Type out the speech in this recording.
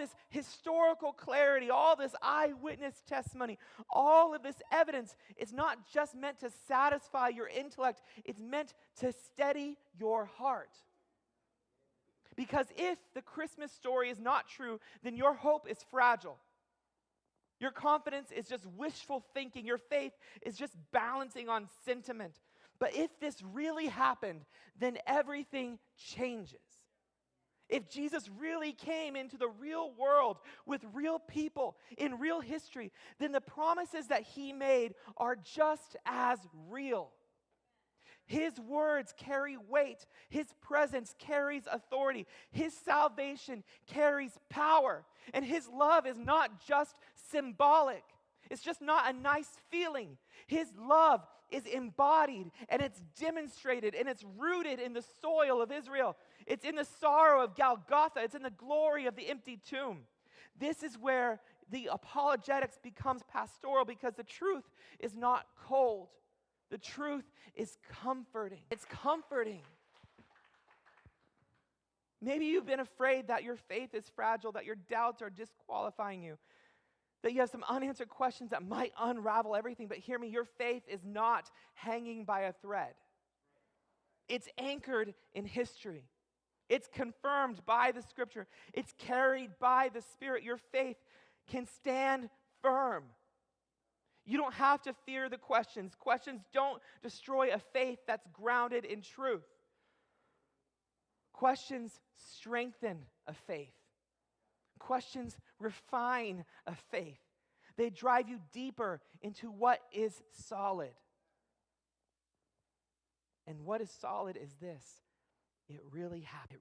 this historical clarity, all this eyewitness testimony, all of this evidence is not just meant to satisfy your intellect, it's meant to steady your heart. Because if the Christmas story is not true, then your hope is fragile. Your confidence is just wishful thinking. Your faith is just balancing on sentiment. But if this really happened, then everything changes. If Jesus really came into the real world with real people in real history, then the promises that he made are just as real. His words carry weight. His presence carries authority. His salvation carries power. And his love is not just symbolic. It's just not a nice feeling. His love is embodied and it's demonstrated and it's rooted in the soil of Israel. It's in the sorrow of Golgotha. It's in the glory of the empty tomb. This is where the apologetics becomes pastoral, because the truth is not cold. The truth is comforting. It's comforting. Maybe you've been afraid that your faith is fragile, that your doubts are disqualifying you, that you have some unanswered questions that might unravel everything. But hear me, your faith is not hanging by a thread. It's anchored in history. It's confirmed by the Scripture. It's carried by the Spirit. Your faith can stand firm. You don't have to fear the questions. Questions don't destroy a faith that's grounded in truth. Questions strengthen a faith. Questions refine a faith. They drive you deeper into what is solid. And what is solid is this: it really happened.